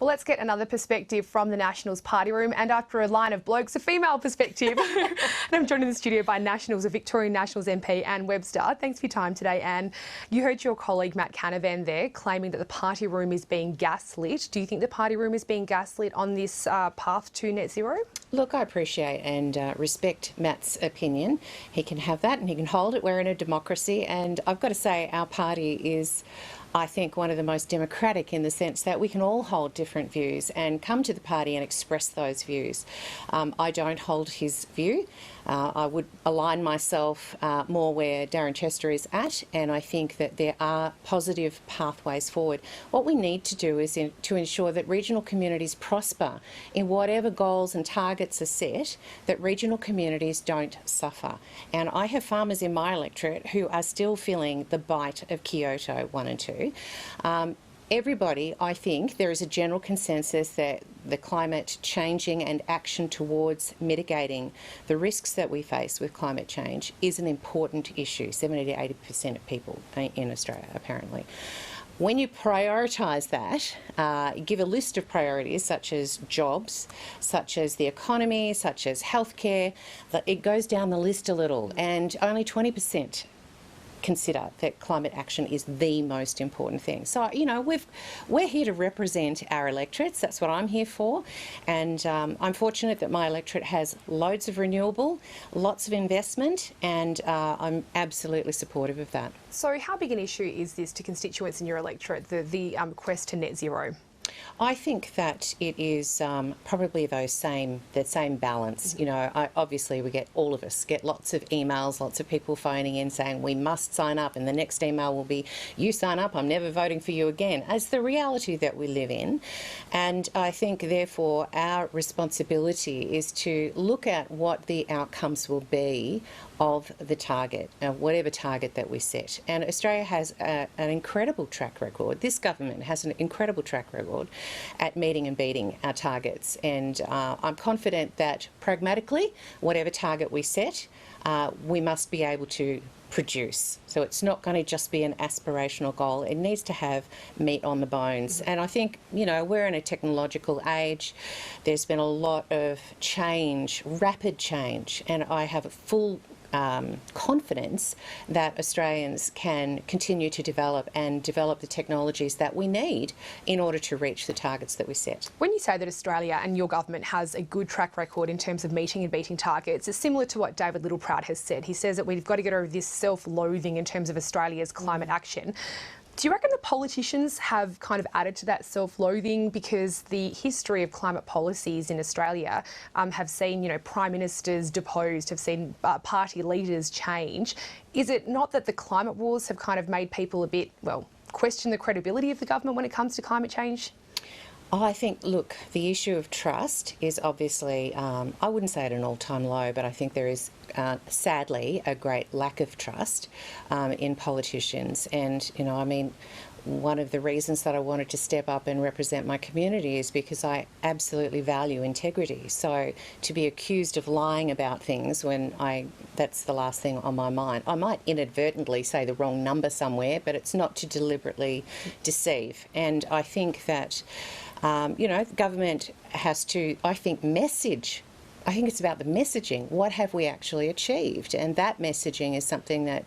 Well, let's get another perspective from the Nationals party room, and after a line of blokes, a female perspective. And I'm joined in the studio by Nationals, a Victorian Nationals MP, Anne Webster. Thanks for your time today, Anne. You heard your colleague Matt Canavan there claiming that the party room is being gaslit. Do you think the party room is being gaslit on this path to net zero? Look, I appreciate and respect Matt's opinion. He can have that and he can hold it. We're in a democracy, and I've got to say our party is, I think, one of the most democratic in the sense that we can all hold different views and come to the party and express those views. I don't hold his view. I would align myself more where Darren Chester is at, and I think that there are positive pathways forward. What we need to do is to ensure that regional communities prosper in whatever goals and targets are set, that regional communities don't suffer. And I have farmers in my electorate who are still feeling the bite of Kyoto 1 and 2. Everybody, I think, there is a general consensus that the climate changing and action towards mitigating the risks that we face with climate change is an important issue. 70 to 80% of people in Australia, apparently. When you prioritise that, give a list of priorities such as jobs, such as the economy, such as healthcare, it goes down the list a little, and only 20% consider that climate action is the most important thing. So, you know, we're here to represent our electorates. That's what I'm here for. And I'm fortunate that my electorate has loads of renewable, lots of investment, and I'm absolutely supportive of that. So how big an issue is this to constituents in your electorate, the quest to net zero? I think that it is probably the same balance. You know, obviously all of us get lots of emails, lots of people phoning in saying we must sign up, and the next email will be, you sign up, I'm never voting for you again, as the reality that we live in. And I think, therefore, our responsibility is to look at what the outcomes will be of the target, whatever target that we set. And Australia has an incredible track record. This government has an incredible track record at meeting and beating our targets. And I'm confident that pragmatically, whatever target we set, we must be able to produce. So it's not going to just be an aspirational goal. It needs to have meat on the bones. And I think, you know, we're in a technological age. There's been a lot of change, rapid change, and I have a full confidence that Australians can continue to develop the technologies that we need in order to reach the targets that we set. When you say that Australia and your government has a good track record in terms of meeting and beating targets, it's similar to what David Littleproud has said. He says that we've got to get over this self-loathing in terms of Australia's climate action. Do you reckon the politicians have kind of added to that self-loathing, because the history of climate policies in Australia have seen, you know, prime ministers deposed, have seen party leaders change? Is it not that the climate wars have kind of made people a bit, well, question the credibility of the government when it comes to climate change? Oh, I think, look, the issue of trust is obviously, I wouldn't say at an all-time low, but I think there is, sadly, a great lack of trust in politicians. And, you know, I mean, one of the reasons that I wanted to step up and represent my community is because I absolutely value integrity. So to be accused of lying about things when that's the last thing on my mind. I might inadvertently say the wrong number somewhere, but it's not to deliberately deceive. And I think that, you know, the government has to, I think, message. I think it's about the messaging. What have we actually achieved? And that messaging is something that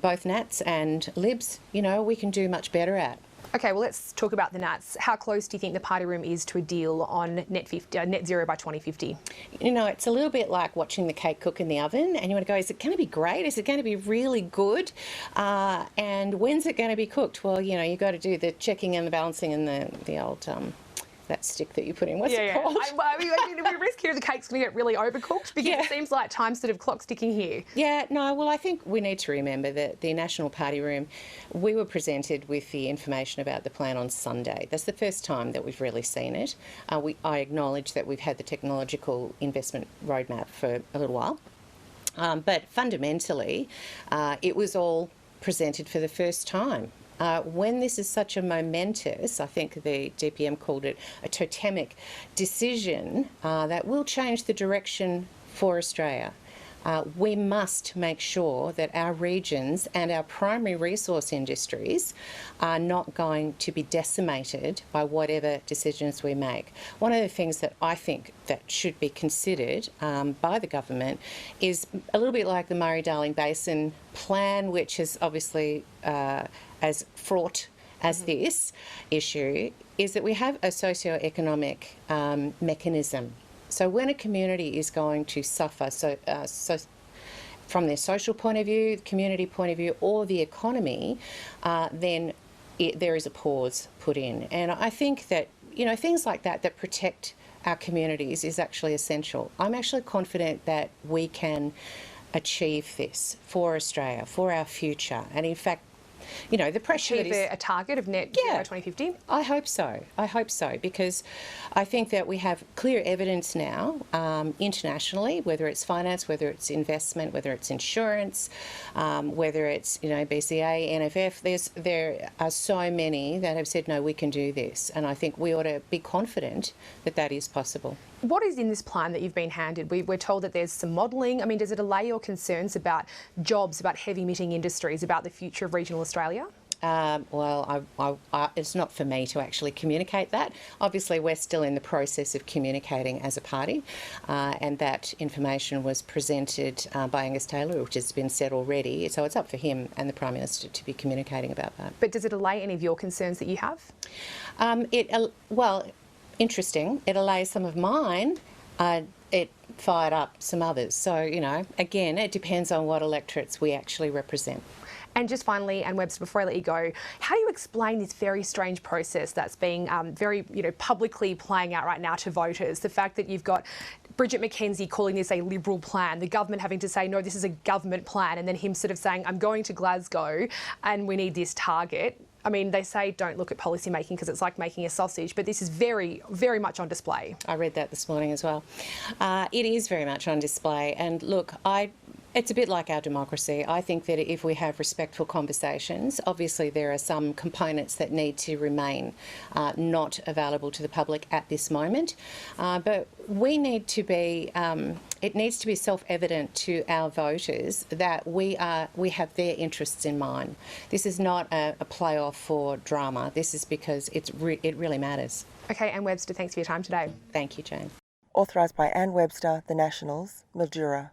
both Nats and Libs, you know, we can do much better at. Okay, well, let's talk about the Nats. How close do you think the party room is to a deal on net zero by 2050? You know, it's a little bit like watching the cake cook in the oven, and you want to go, is it going to be great? Is it going to be really good? And when's it going to be cooked? Well, you know, you've got to do the checking and the balancing and the old... that stick that you put in, what's it called? I mean, we risk here the cake's going to get really overcooked, because it seems like time's sort of clock ticking here. Yeah, no, well, I think we need to remember that the National Party Room, we were presented with the information about the plan on Sunday. That's the first time that we've really seen it. I acknowledge that we've had the technological investment roadmap for a little while, but fundamentally, it was all presented for the first time. When this is such a momentous, I think the DPM called it a totemic decision that will change the direction for Australia. we must make sure that our regions and our primary resource industries are not going to be decimated by whatever decisions we make. One of the things that I think that should be considered by the government is a little bit like the Murray-Darling Basin Plan, which is obviously as fraught as this issue, is that we have a socio-economic mechanism. So when a community is going to suffer, from their social point of view, community point of view, or the economy, then there is a pause put in. And I think that, things like that protect our communities is actually essential. I'm actually confident that we can achieve this for Australia, for our future. And in fact, the pressure achieve a target of net zero 2050? I hope so. I hope so, because I think that we have clear evidence now internationally, whether it's finance, whether it's investment, whether it's insurance, whether it's BCA, NFF. There are so many that have said, no, we can do this, and I think we ought to be confident that that is possible. What is in this plan that you've been handed? We're told that there's some modelling. I mean, does it allay your concerns about jobs, about heavy emitting industries, about the future of regional Australia? Well, it's not for me to actually communicate that. Obviously, we're still in the process of communicating as a party, and that information was presented by Angus Taylor, which has been said already. So it's up for him and the Prime Minister to be communicating about that. But does it allay any of your concerns that you have? Interesting. It allays some of mine. It fired up some others. So, again, it depends on what electorates we actually represent. And just finally, Anne Webster, before I let you go, how do you explain this very strange process that's being very, publicly playing out right now to voters? The fact that you've got Bridget McKenzie calling this a Liberal plan, the government having to say, no, this is a government plan, and then him sort of saying, I'm going to Glasgow and we need this target. I mean, they say don't look at policy making because it's like making a sausage, but this is very, very much on display. I read that this morning as well. It is very much on display. And look, it's a bit like our democracy. I think that if we have respectful conversations, obviously there are some components that need to remain not available to the public at this moment. But we need to be, it needs to be self-evident to our voters that we have their interests in mind. This is not a play-off for drama. This is because it really matters. Okay, Anne Webster, thanks for your time today. Thank you, Jane. Authorised by Anne Webster, The Nationals, Mildura.